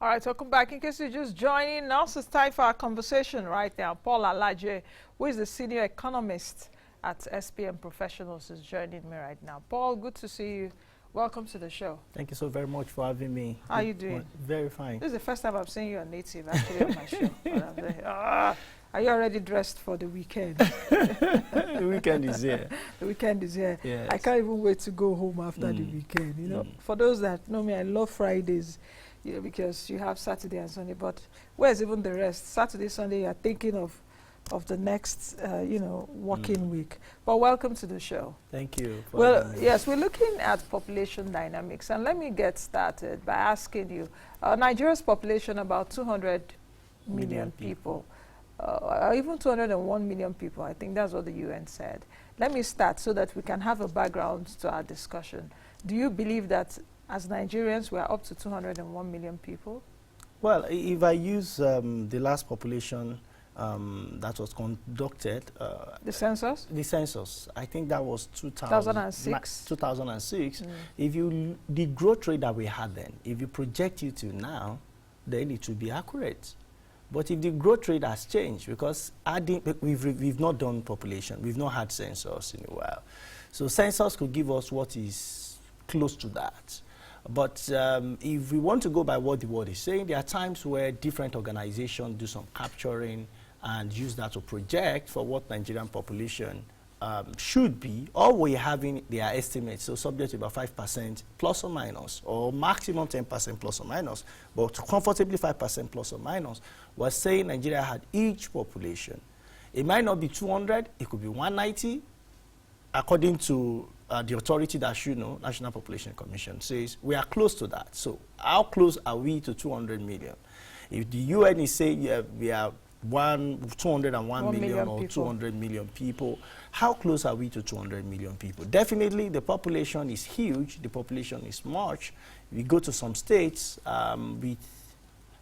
All right, welcome back. In case you're just joining us, it's time for our conversation right now. Paul Alaje, who is the senior economist at SPM Professionals, is joining me right now. Paul, good to see you. Welcome to the show. Thank you so very much for having me. How are you doing? Very fine. This is the first time I've seen you a native actually on my show. Are you already dressed for the weekend? The weekend is here. The weekend is here. Yes. I can't even wait to go home after the weekend. You know, for those that know me, I love Fridays. You know, because you have Saturday and Sunday, but where's even the rest? Saturday, Sunday, you're thinking of the next, working week. But welcome to the show. Thank you. Well, yes, we're looking at population dynamics, and let me get started by asking you, Nigeria's population about 200 million people, even 201 million people. I think that's what the UN said. Let me start so that we can have a background to our discussion. Do you believe that as Nigerians, we are up to 201 million people? Well, if I use the last population that was conducted. The census? The census. I think that was 2006. 2006. If the growth rate that we had then, if you project it to now, then it will be accurate. But if the growth rate has changed, because we've not done population, we've not had census in a while. So census could give us what is close to that. But if we want to go by what the word is saying, there are times where different organizations do some capturing and use that to project for what Nigerian population should be, or we're having their estimates, so subject to about 5% plus or minus, or maximum 10% plus or minus, but comfortably 5% plus or minus. We're saying Nigeria had each population. It might not be 200, it could be 190, according to the authority that should know, National Population Commission, says we are close to that. So how close are we to 200 million? If the UN is saying we are 201 million or 200 million people, how close are we to 200 million people? Definitely the population is huge, the population is much. We go to some states with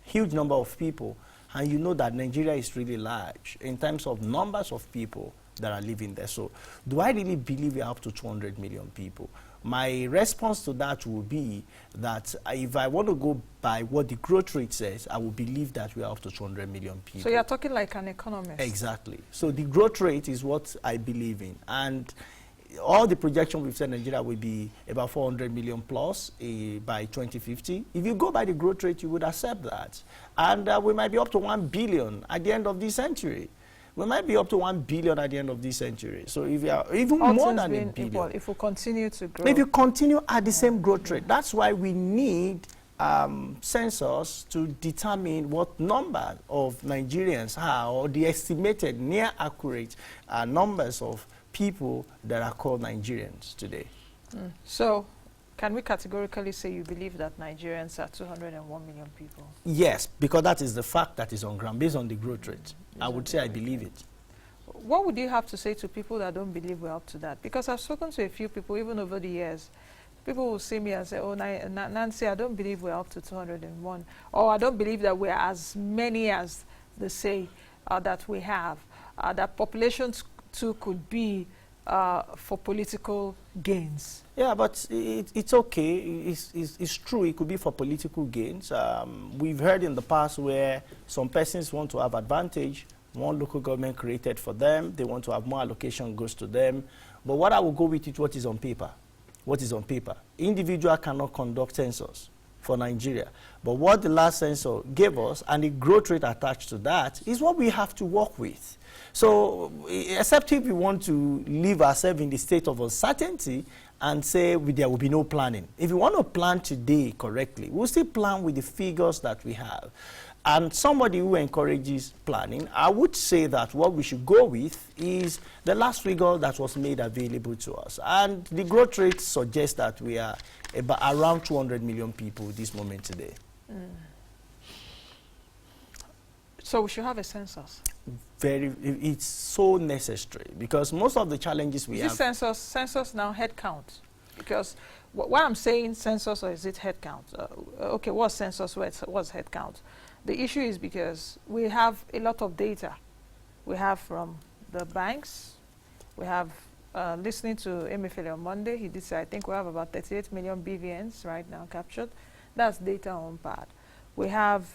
huge number of people, and you know that Nigeria is really large in terms of numbers of people that are living there. So do I really believe we're up to 200 million people? My response to that will be that if I want to go by what the growth rate says, I will believe that we are up to 200 million people. So you're talking like an economist. Exactly. So the growth rate is what I believe in. And all the projections we've said Nigeria will be about 400 million plus by 2050. If you go by the growth rate, you would accept that. And we might be up to 1 billion at the end of this century. We might be up to 1 billion at the end of this century. So if we are even all more than a billion. Equal, if we continue to grow. If you continue at the same growth rate, that's why we need census to determine what number of Nigerians are, or the estimated near accurate numbers of people that are called Nigerians today. So can we categorically say you believe that Nigerians are 201 million people? Yes, because that is the fact that is on ground, based on the growth rate. I would say I believe it. What would you have to say to people that don't believe we're up to that? Because I've spoken to a few people, even over the years. People will see me and say, oh, Nancy, I don't believe we're up to 201. Or I don't believe that we're as many as they say that we have. That populations too could be for political gains. Yeah, but it's okay. It's true. It could be for political gains. We've heard in the past where some persons want to have advantage. One local government created for them. They want to have more allocation goes to them. But what I will go with is what is on paper. What is on paper. Individual cannot conduct census for Nigeria. But what the last census gave us and the growth rate attached to that is what we have to work with. So, except if we want to leave ourselves in the state of uncertainty and say there will be no planning. If you want to plan today correctly, we'll still plan with the figures that we have. And somebody who encourages planning, I would say that what we should go with is the last figure that was made available to us. And the growth rate suggests that we are about around 200 million people this moment today. So we should have a census. It's so necessary, because most of the challenges we have. Is it census now head count? Because why I'm saying census, or is it head count? Okay, what's census, what's head count? The issue is because we have a lot of data. We have from the banks. We have, listening to Emefiele on Monday, he did say, I think we have about 38 million BVNs right now captured. That's data on pad. We have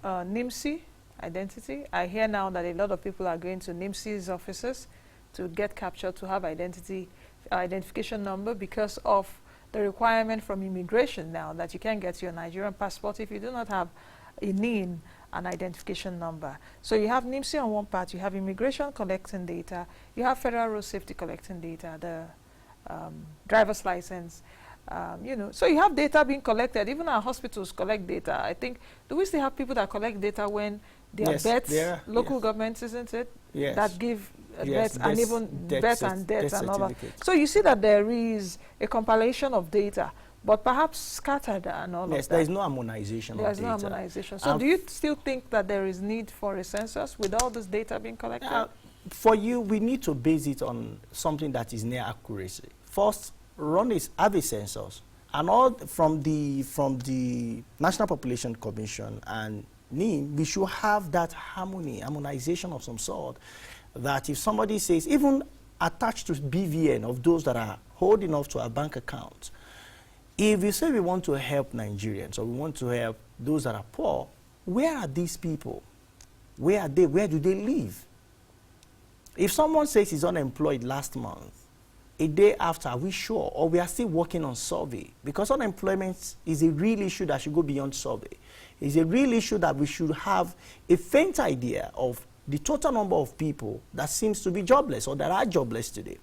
NIMSI, identity. I hear now that a lot of people are going to NIMSI's offices to get captured, to have identification number because of the requirement from immigration now that you can't get your Nigerian passport if you do not have a NIN, an identification number. So you have NIMSI on one part, you have immigration collecting data, you have Federal Road Safety collecting data, the driver's license, you know, so you have data being collected. Even our hospitals collect data. I think, do we still have people that collect data when they are bets, local governments, isn't it? Yes. That give bets and even bets and debts and all that. So you see that there is a compilation of data, but perhaps scattered and all of that. Yes, there is no harmonization of data. There is no harmonization. So do you still think that there is need for a census with all this data being collected? For you, we need to base it on something that is near accuracy. First, have a census, and all from the National Population Commission and NIM, we should have that harmonization of some sort, that if somebody says, even attached to BVN of those that are holding off to our bank accounts, if you say we want to help Nigerians or we want to help those that are poor, where are these people? Where are they? Where do they live? If someone says he's unemployed last month, a day after, are we sure? Or we are still working on survey? Because unemployment is a real issue that should go beyond survey. It's a real issue that we should have a faint idea of the total number of people that seems to be jobless or that are jobless today.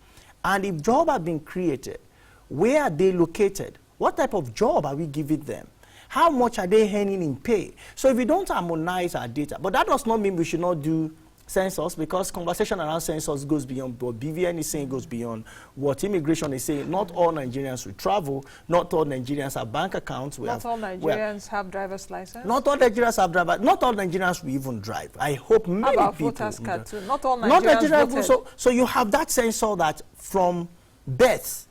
And if jobs have been created, where are they located? What type of job are we giving them? How much are they earning in pay? So if we don't harmonize our data, but that does not mean we should not do census, because conversation around census goes beyond what BVN is saying, goes beyond what immigration is saying. Not all Nigerians will travel. Not all Nigerians have bank accounts. Not all Nigerians have driver's license. Not all Nigerians have driver's. Not all Nigerians will even drive. I hope many people. How about voters card too? Not all Nigerians voted. So you have that census that from birth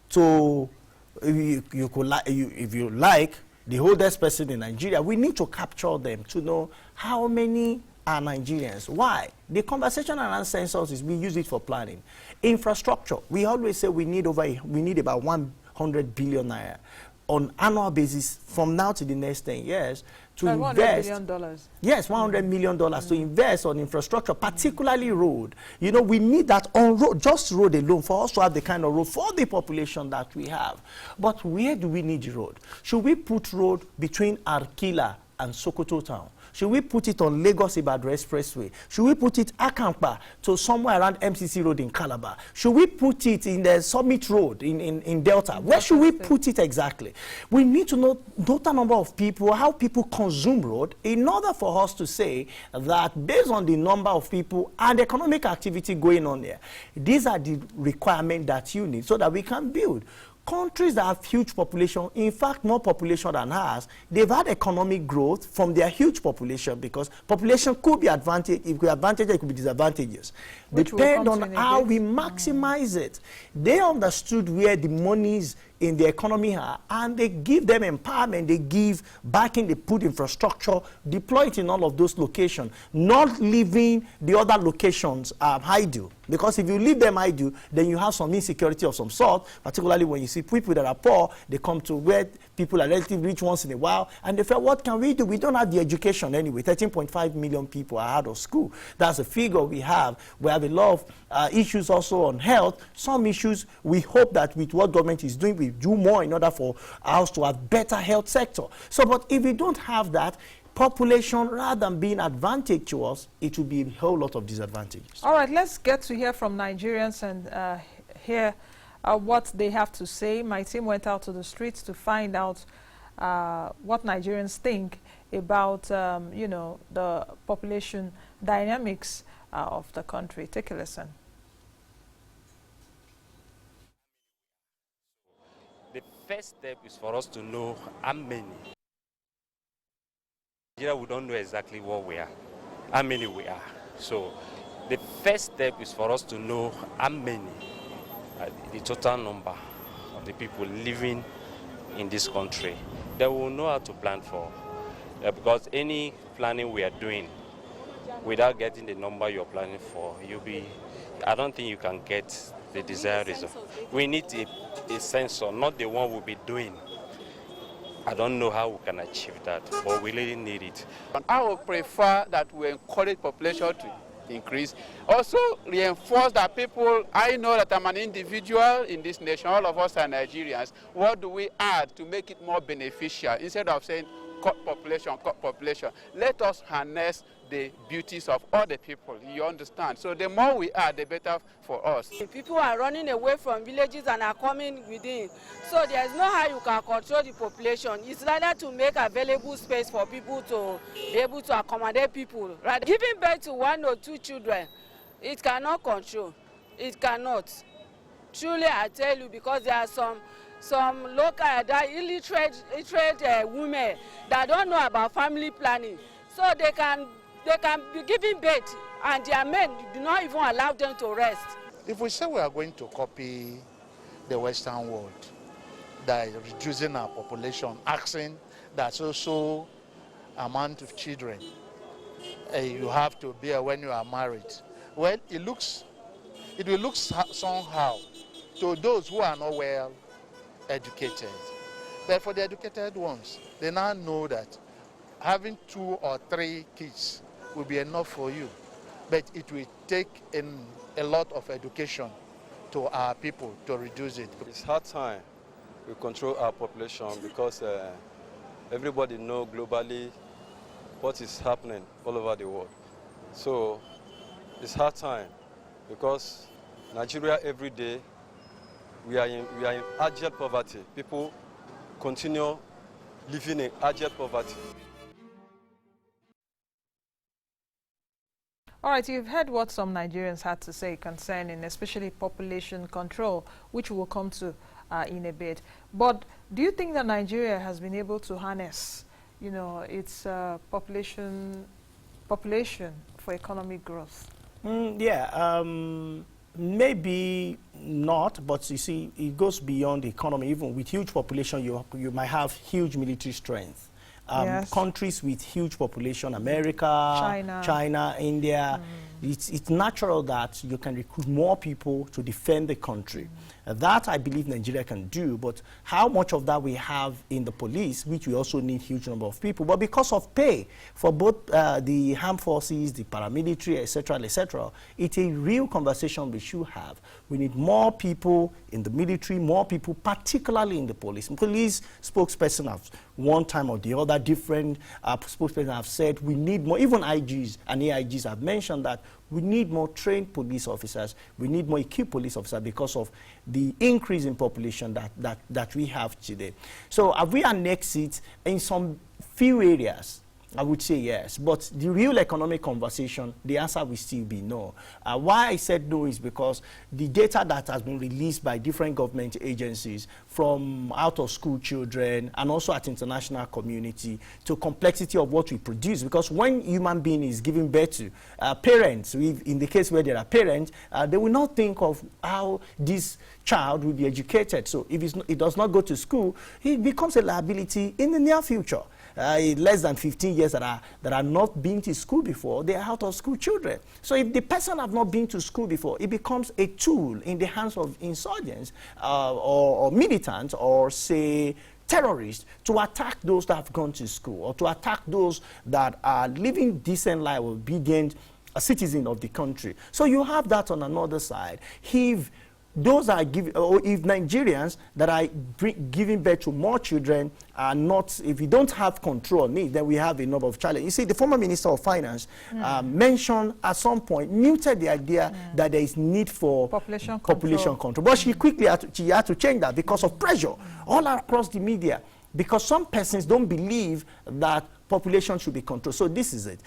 to, if you like, the oldest person in Nigeria, we need to capture them to know how many are Nigerians. Why? The conversation around census is we use it for planning. Infrastructure, we always say we need about 100 billion naira on annual basis from now to the next 10 years to invest. $100 million. Yes, $100 million to invest on infrastructure, particularly road. You know, we need that on road, just road alone, for us to have the kind of road for the population that we have. But where do we need the road? Should we put road between Arkila and Sokoto town? Should we put it on Lagos-Ibadan Expressway? Should we put it Akampa to somewhere around MCC Road in Calabar? Should we put it in the Summit Road in Delta? Where should we put it exactly? We need to know total number of people, how people consume road, in order for us to say that based on the number of people and economic activity going on there, these are the requirements that you need so that we can build. Countries that have huge population, in fact more population than ours, they've had economic growth from their huge population, because population could be advantage, it could be advantageous, it could be disadvantageous. Depend on how we maximize it. They understood where the monies in the economy are, and they give them empowerment, they give backing, they put infrastructure, deploy it in all of those locations, not leaving the other locations idle. Because if you leave them idle, then you have some insecurity of some sort, particularly when you see people that are poor, they come to where people are relatively rich once in a while, and they feel, what can we do? We don't have the education anyway. 13.5 million people are out of school. That's a figure we have. We have a lot of issues also on health. Some issues, we hope that with what government is doing, we do more in order for us to have better health sector. So, but if we don't have that, population, rather than being advantage to us, it will be a whole lot of disadvantages. All right, let's get to hear from Nigerians and hear what they have to say. My team went out to the streets to find out what Nigerians think about, you know, the population dynamics of the country. Take a listen. The first step is for us to know how many. Nigeria, we don't know exactly what we are, how many we are. So the first step is for us to know how many, the total number of the people living in this country. Then we'll know how to plan for. Because any planning we are doing without getting the number you're planning for, I don't think you can get the desired result. We need a sensor, not the one we'll be doing. I don't know how we can achieve that, but we really need it. I would prefer that we encourage population to increase. Also reinforce that people, I know that I'm an individual in this nation, all of us are Nigerians. What do we add to make it more beneficial? Instead of saying cut population, let us harness the beauties of all the people, you understand? So the more we add, the better for us. People are running away from villages and are coming within. So there's no how you can control the population. It's rather to make available space for people to be able to accommodate people. Right? Giving birth to 1 or 2 children, it cannot control. It cannot. Truly, I tell you, because there are some local, illiterate women that don't know about family planning. So they can be giving birth and their men do not even allow them to rest. If we say we are going to copy the Western world, that is reducing our population, asking that so amount of children you have to bear when you are married, well, it will look somehow to those who are not well educated. But for the educated ones, they now know that having 2 or 3 kids will be enough for you. But it will take a lot of education to our people to reduce it. It's hard time we control our population because everybody knows globally what is happening all over the world. So it's hard time because Nigeria every day we are in abject poverty. People continue living in abject poverty. All right, you've heard what some Nigerians had to say concerning especially population control, which we'll come to in a bit. But do you think that Nigeria has been able to harness, its population for economic growth? Maybe not, but you see, it goes beyond the economy. Even with huge population, you might have huge military strength. Yes. Countries with huge population, America, China, India, it's natural that you can recruit more people to defend the country. That I believe Nigeria can do, but how much of that we have in the police, which we also need huge number of people, but because of pay for both the armed forces, the paramilitary, etc., it's a real conversation we should have. We need more people in the military, more people, particularly in the police. Police spokesperson have one time or the other, different spokespersons have said we need more, even IGs and AIGs have mentioned that we need more trained police officers, we need more equipped police officers because of the increase in population that we have today. So have we annexed it in some few areas? I would say yes, but the real economic conversation, the answer will still be no. Why I said no is because the data that has been released by different government agencies from out-of-school children and also at international community to complexity of what we produce, because when human being is giving birth to parents, in the case where there are parents, they will not think of how this child will be educated. So if it does not go to school, it becomes a liability in the near future. Less than 15 years that are not been to school before, they are out of school children. So if the person have not been to school before, it becomes a tool in the hands of insurgents or militants or say terrorists to attack those that have gone to school or to attack those that are living decent life, obedient citizens of the country. So you have that on another side. If those are giving, or if Nigerians that are giving birth to more children are not, if we don't have control on it, then we have a number of challenges. You see, the former Minister of Finance mentioned at some point, muted the idea that there is need for population control. But she quickly had to change that because of pressure all across the media, because some persons don't believe that population should be controlled. So this is it.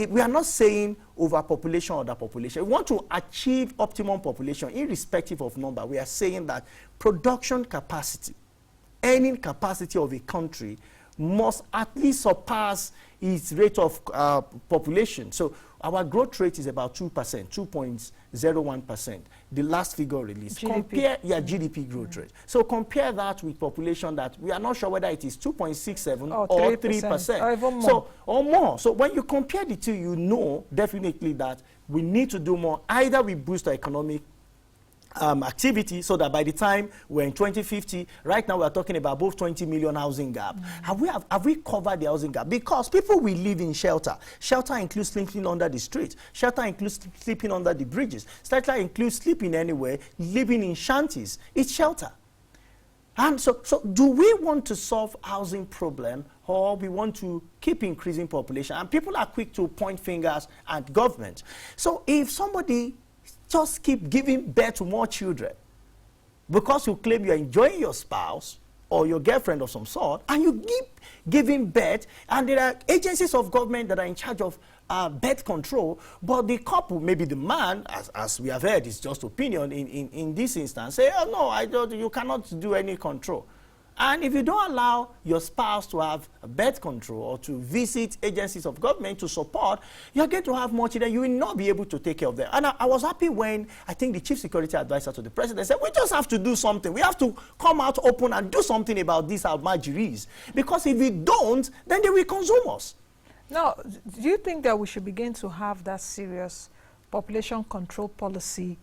We are not saying overpopulation or underpopulation. We want to achieve optimum population irrespective of number. We are saying that production capacity, earning capacity of a country must at least surpass its rate of population. So our growth rate is about 2%, 2.01%. The last figure released. GDP. GDP growth rate. So compare that with population that we are not sure whether it is 2.67 or 3%. Or even more. So, or more. So when you compare the two, you know definitely that we need to do more. Either we boost our economic activity, so that by the time we're in 2050, right now we're talking about above 20 million housing gap. Have we covered the housing gap? Because people will live in shelter. Shelter includes sleeping under the street. Shelter includes sleeping under the bridges. Shelter includes sleeping anywhere, living in shanties. It's shelter. And so do we want to solve housing problem, or we want to keep increasing population? And people are quick to point fingers at government. So if somebody just keep giving birth to more children because you claim you're enjoying your spouse or your girlfriend of some sort, and you keep giving birth, and there are agencies of government that are in charge of birth control, but the couple, maybe the man, as we have heard, is just opinion in this instance, say, oh no, you cannot do any control. And if you don't allow your spouse to have birth control or to visit agencies of government to support, you're going to have more children. You will not be able to take care of them. And I was happy when I think the chief security advisor to the president said, we just have to do something. We have to come out open and do something about these Almajiris. Because if we don't, then they will consume us. Now, do you think that we should begin to have that serious population control policy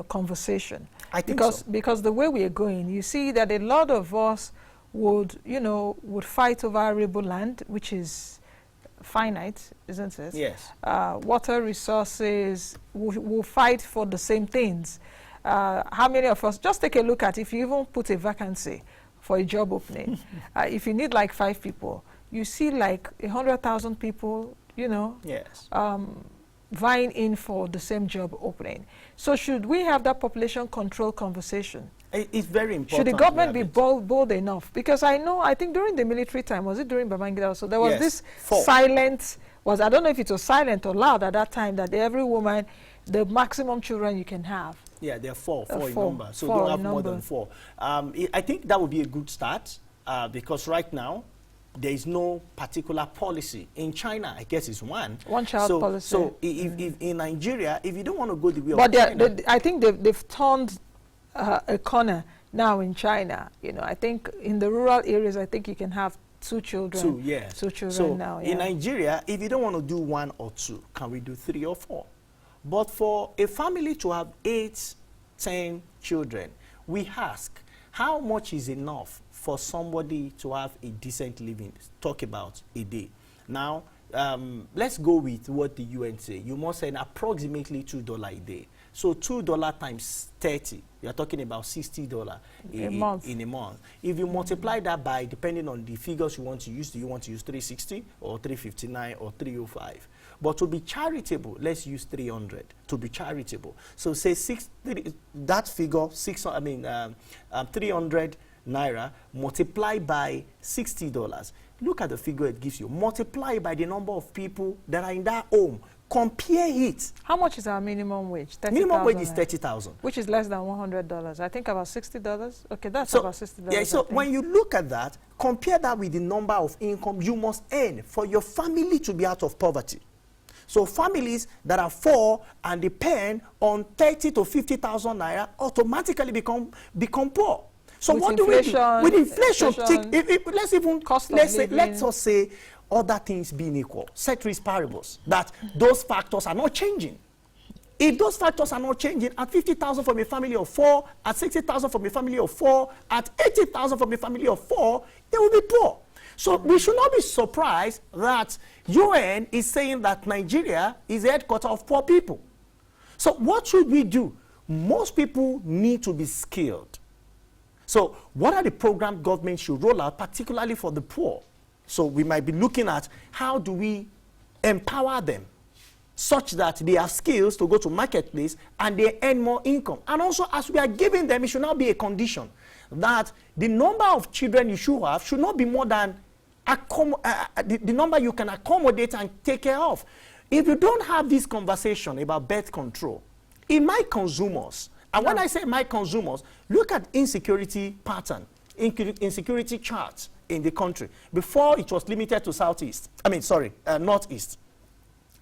conversation? I think because the way we are going, you see that a lot of us would fight over arable land, which is finite, isn't it? Yes. Water resources, will fight for the same things. How many of us, just take a look at, if you even put a vacancy for a job opening, if you need like 5 people, you see like 100,000 people, yes. vying in for the same job opening. So should we have that population control conversation? It's very important. Should the government be bold enough? Because I think during the military time, was it during Babangida also, there was this silent, I don't know if it was silent or loud at that time, that every woman, the maximum children you can have. Yeah, there are four in number, so don't have more than 4. I think that would be a good start, because right now, there is no particular policy. In China, I guess it's one child policy. So if in Nigeria, if you don't want to go the way of China, I think they've turned a corner now in China. I think in the rural areas, I think you can have 2 children. 2, yes. 2 children so now. Yeah. In Nigeria, if you don't want to do 1 or 2, can we do 3 or 4? But for a family to have 8, 10 children, we ask, how much is enough for somebody to have a decent living? Talk about a day. Now, let's go with what the UN say. You must earn approximately $2 a day. So $2 times 30, you're talking about $60 in a month. If you multiply that by, depending on the figures you want to use, do you want to use 360 or 359 or 305? But to be charitable, let's use 300 to be charitable. So say that figure, 300 naira multiplied by $60. Look at the figure it gives you. Multiply by the number of people that are in that home. Compare it. How much is our minimum wage? Minimum wage is 30,000. Which is less than $100. I think about $60. Okay, that's about $60. Yeah, so when you look at that, compare that with the number of income you must earn for your family to be out of poverty. So families that are 4 and depend on 30 to 50,000 naira automatically become poor. So with what do we do? With inflation, let's just say other things being equal, ceteris paribus, that those factors are not changing. If those factors are not changing, at 50,000 from a family of 4, at 60,000 from a family of 4, at 80,000 from a family of 4, they will be poor. So we should not be surprised that UN is saying that Nigeria is the headquarters of poor people. So what should we do? Most people need to be skilled. So what are the programs government should roll out, particularly for the poor? So we might be looking at how do we empower them such that they have skills to go to marketplace and they earn more income. And also, as we are giving them, it should not be a condition that the number of children you should have should not be more than the number you can accommodate and take care of. If you don't have this conversation about birth control, it might consume us. And when I say might consume us, look at insecurity pattern, insecurity charts in the country. Before it was limited to northeast.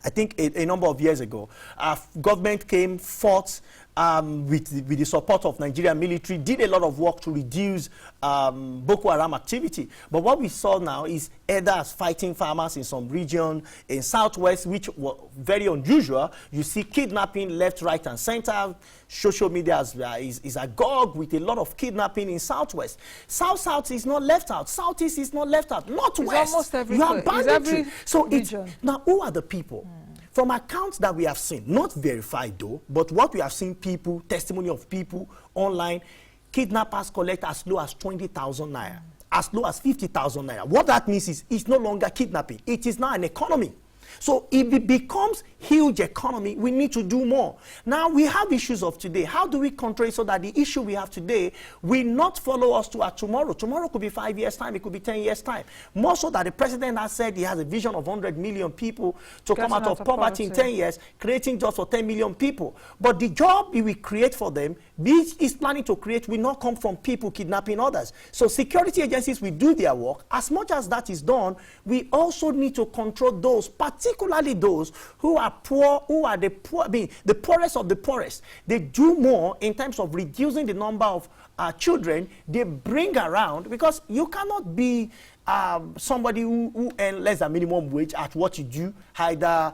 I think a number of years ago, our government came, fought with the support of Nigerian military, did a lot of work to reduce Boko Haram activity. But what we saw now is either as fighting farmers in some region in Southwest, which was very unusual. You see kidnapping left, right, and center. Social media is agog with a lot of kidnapping in Southwest. South is not left out. Southeast is not left out. Northwest, it's almost every, you have banditry. So region. Now who are the people? From accounts that we have seen, not verified though, but what we have seen people, testimony of people online, kidnappers collect as low as 20,000 naira, as low as 50,000 naira. What that means is it's no longer kidnapping. It is now an economy. So if it becomes huge economy, we need to do more. Now we have issues of today. How do we control it so that the issue we have today will not follow us to our tomorrow? Tomorrow could be 5 years' time. It could be 10 years' time. More so that the president has said he has a vision of 100 million people to come out of poverty in 10 years, creating jobs for 10 million people. But the job he will create for them, which is planning to create, will not come from people kidnapping others. So security agencies will do their work. As much as that is done, we also need to control those, particularly those who are poor, who are the poor, I mean, the poorest of the poorest. They do more in terms of reducing the number of children they bring around, because you cannot be somebody who earns less than minimum wage at what you do, either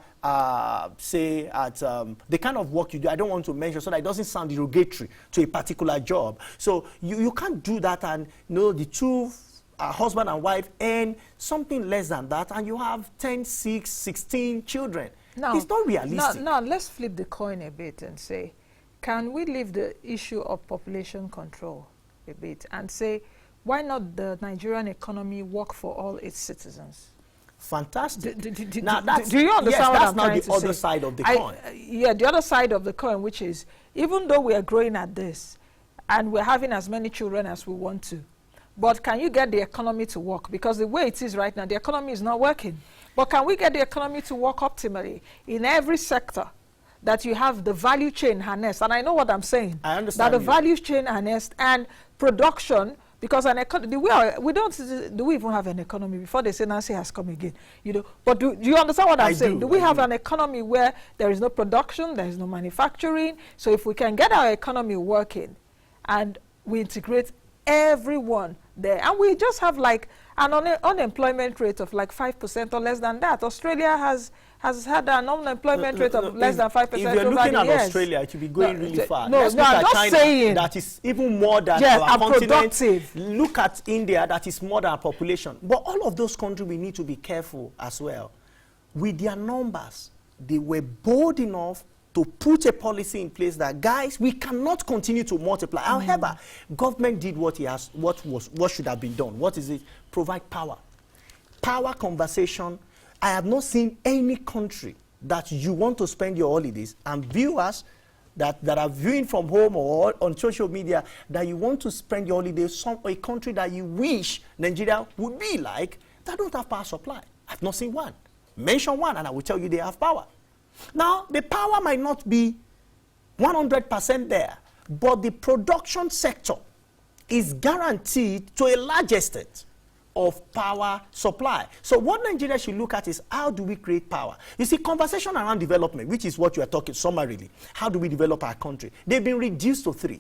say at the kind of work you do. I don't want to mention so that it doesn't sound derogatory to a particular job. So you can't do that and the two husband and wife earn something less than that, and you have 10, 6, 16 children. No, it's not realistic. Now, let's flip the coin a bit and say, can we leave the issue of population control a bit and say, why not the Nigerian economy work for all its citizens? Fantastic. Do you understand what I'm trying to say? That's not the other side of the coin. Yeah, the other side of the coin, which is, even though we are growing at this, and we're having as many children as we want to, but can you get the economy to work? Because the way it is right now, the economy is not working. But can we get the economy to work optimally in every sector, that you have the value chain harnessed? And I know what I'm saying. I understand that the value chain harnessed and production, because an economy, do we even have an economy before they say Nancy has come again? But do you understand what I'm saying? Do we have an economy where there is no production, there is no manufacturing? So if we can get our economy working and we integrate everyone there, and we just have like an unemployment rate of like 5% or less than that. Australia has had an unemployment rate of less than 5% over the years. If you're looking at Australia, it will be going really far. No, I'm just saying that is even more than our continent. Look at India, that is more than our population. But all of those countries, we need to be careful as well. With their numbers, they were bold enough to put a policy in place that, guys, we cannot continue to multiply. However, government did what should have been done. What is it? Provide power. Power conversation. I have not seen any country that you want to spend your holidays, and viewers that are viewing from home or on social media, that you want to spend your holidays a country that you wish Nigeria would be like, that don't have power supply. I've not seen one. Mention one and I will tell you they have power. Now, the power might not be 100% there, but the production sector is guaranteed to a large extent of power supply. So what Nigeria should look at is, how do we create power? You see, conversation around development, which is what you are talking summarily, how do we develop our country? They've been reduced to 3.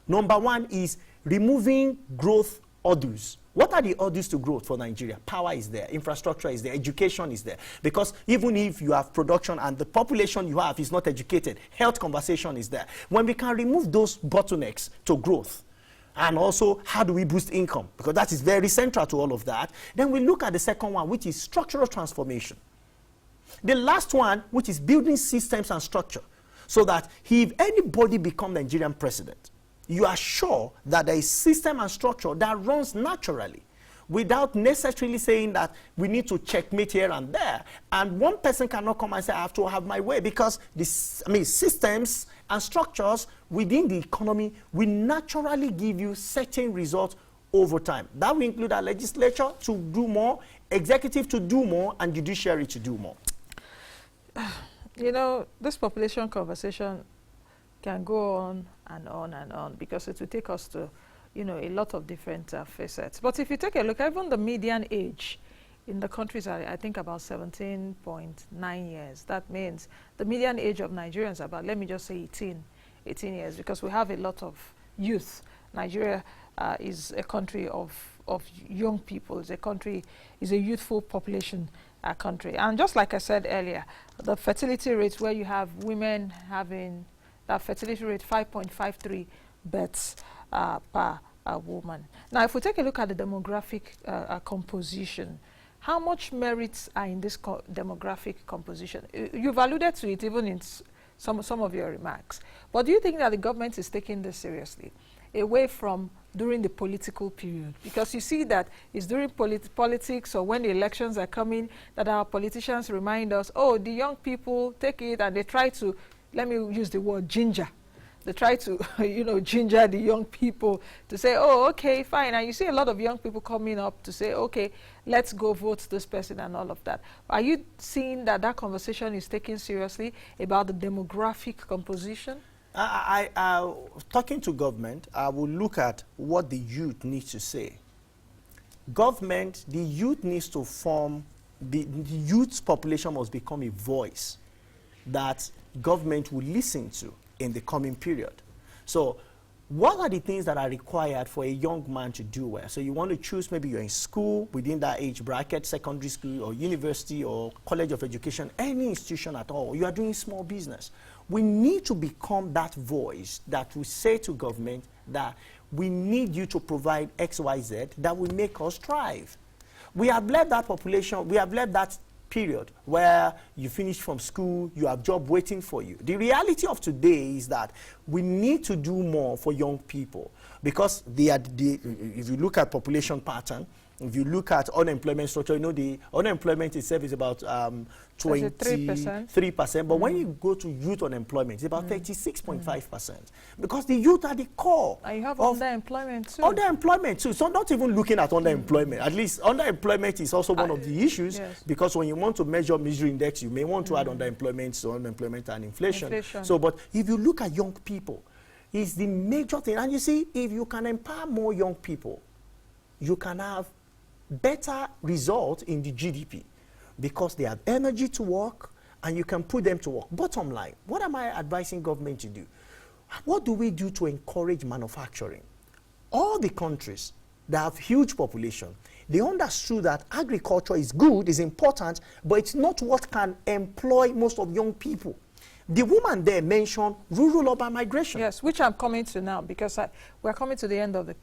Number 1 is removing growth hurdles. What are the hurdles to growth for Nigeria? Power is there, infrastructure is there, education is there. Because even if you have production and the population you have is not educated, health conversation is there. When we can remove those bottlenecks to growth, and also how do we boost income, because that is very central to all of that, then we look at the second one, which is structural transformation. The last one, which is building systems and structure, so that if anybody becomes Nigerian president, you are sure that there is system and structure that runs naturally, without necessarily saying that we need to checkmate here and there. And one person cannot come and say, I have to have my way, because systems and structures within the economy will naturally give you certain results over time. That will include our legislature to do more, executive to do more, and judiciary to do more. This population conversation can go on and on and on, because it will take us to a lot of different facets. But if you take a look, even the median age in the countries are, I think, about 17.9 years. That means the median age of Nigerians about, let me just say, 18 years, because we have a lot of youth. Nigeria is a country of young people. It's a youthful population country. And just like I said earlier, the fertility rate, where you have women having that fertility rate 5.53 births per woman. Now, if we take a look at the demographic composition, how much merits are in this demographic composition? You've alluded to it even in some of your remarks. But do you think that the government is taking this seriously, away from during the political period? Because you see that it's during politics or when the elections are coming that our politicians remind us, oh, the young people take it, and they try to, let me use the word ginger. They try to, ginger the young people to say, oh, okay, fine. And you see a lot of young people coming up to say, okay, let's go vote this person and all of that. Are you seeing that conversation is taken seriously about the demographic composition? Talking to government, I will look at what the youth needs to say. Government, the youth needs to form, the youth's population must become a voice that government will listen to in the coming period. So what are the things that are required for a young man to do well? So you want to choose, maybe you're in school within that age bracket, secondary school or university or college of education, any institution at all. You are doing small business. We need to become that voice that will say to government that we need you to provide X, Y, Z that will make us thrive. We have left that population, we have left that period where you finish from school, you have job waiting for you. The reality of today is that we need to do more for young people, because if you look at population pattern, if you look at unemployment structure, the unemployment itself is about 23%. But when you go to youth unemployment, it's about 36.5%. Because the youth are the core. And you have underemployment too. Underemployment too. So not even looking at underemployment. At least underemployment is also one of the issues. Yes. Because when you want to measure misery index, you may want to add underemployment to unemployment and inflation. So, but if you look at young people, it's the major thing. And you see, if you can empower more young people, you can have better result in the GDP, because they have energy to work and you can put them to work. Bottom line, what am I advising government to do? What do we do to encourage manufacturing? All the countries that have huge population, they understood that agriculture is good, is important, but it's not what can employ most of young people. The woman there mentioned rural-urban migration. Yes, which I'm coming to now, because we're coming to the end of the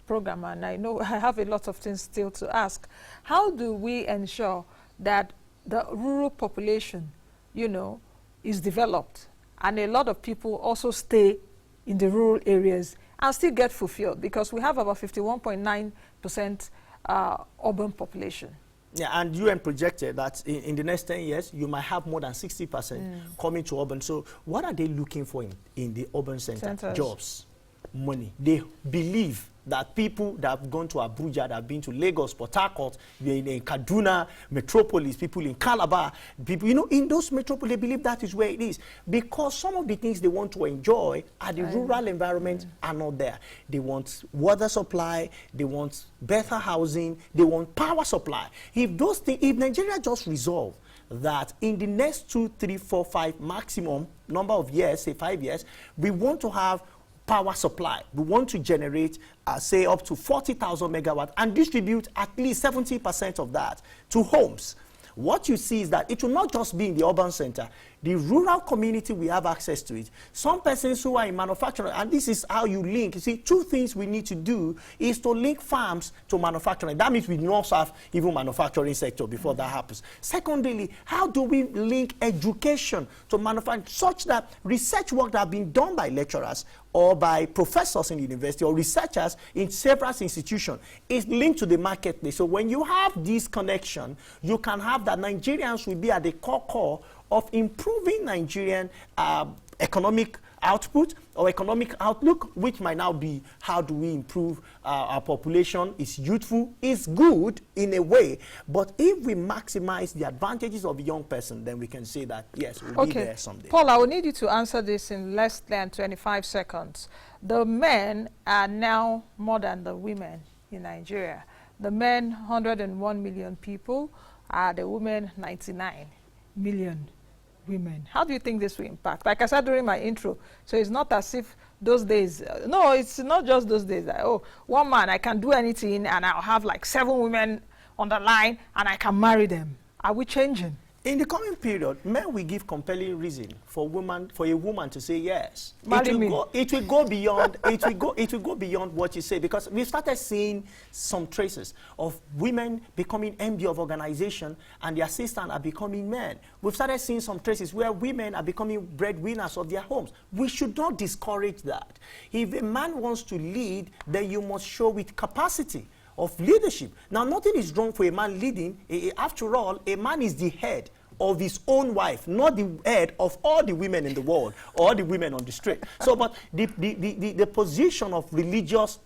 program, and I know I have a lot of things still to ask. How do we ensure that the rural population, is developed, and a lot of people also stay in the rural areas and still get fulfilled? Because we have about 51.9% urban population. Yeah, and UN projected that in the next 10 years, you might have more than 60% coming to urban. So what are they looking for in the urban center? Jobs, money. They believe that people that have gone to Abuja, that have been to Lagos, Port Harcourt, in Kaduna, Metropolis, people in Calabar, people, in those metropolis, they believe that is where it is. Because some of the things they want to enjoy at the rural environment are not there. They want water supply, they want better housing, they want power supply. If those things, if Nigeria just resolve that in the next 2, 3, 4, 5 maximum number of years, say 5 years, we want to have power supply. We want to generate, say, up to 40,000 megawatts and distribute at least 70% of that to homes. What you see is that it will not just be in the urban center. The rural community, we have access to it. Some persons who are in manufacturing, and this is how you link. You see, two things we need to do is to link farms to manufacturing. That means we must have even manufacturing sector before that happens. Secondly, how do we link education to manufacturing, such that research work that have been done by lecturers or by professors in the university or researchers in several institutions is linked to the marketplace. So when you have this connection, you can have that Nigerians will be at the core of improving Nigerian economic output or economic outlook, which might now be how do we improve our population. Is youthful, is good in a way, but if we maximize the advantages of a young person, then we can say that, yes, we'll be there someday. Paul, I will need you to answer this in less than 25 seconds. The men are now more than the women in Nigeria. The men, 101 million people, the women, 99 million women. How do you think this will impact? Like I said during my intro, so it's not as if those days, no, it's not just those days that, oh, one man, I can do anything and I'll have like 7 women on the line and I can marry them. Are we changing? In the coming period, men will give compelling reason for a woman to say yes. It will go beyond. It will go beyond what you say, because we've started seeing some traces of women becoming MD of organization and the assistant are becoming men. We've started seeing some traces where women are becoming breadwinners of their homes. We should not discourage that. If a man wants to lead, then you must show with capacity of leadership. Now, nothing is wrong for a man leading. After all, a man is the head of his own wife, not the head of all the women in the world or the women on the street. So, but the position of religious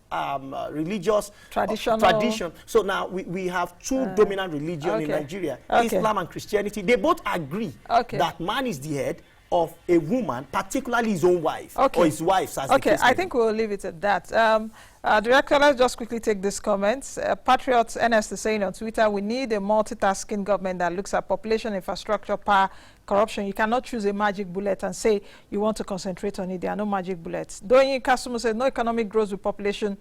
tradition. So now we have 2 dominant religions in Nigeria, Islam and Christianity. They both agree that man is the head of a woman, particularly his own wife or his wife's. As I think we'll leave it at that. Director, let's just quickly take these comments. Patriots Ernest is saying on Twitter, we need a multitasking government that looks at population, infrastructure, power, corruption. You cannot choose a magic bullet and say you want to concentrate on it. There are no magic bullets. Doyin Kasumu says no economic growth with population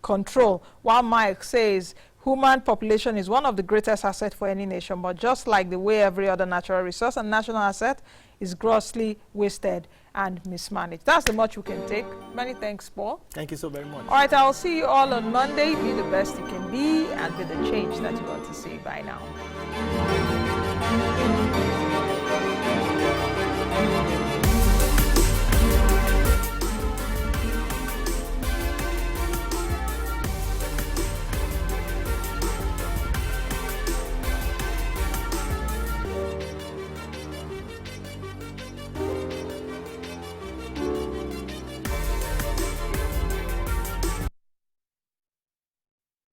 control. While Mike says human population is one of the greatest assets for any nation, but just like the way every other natural resource and national asset is grossly wasted and mismanaged. That's the much we can take. Many thanks, Paul. Thank you so very much. All right, I'll see you all on Monday. Be the best you can be and be the change that you want to see. Bye now.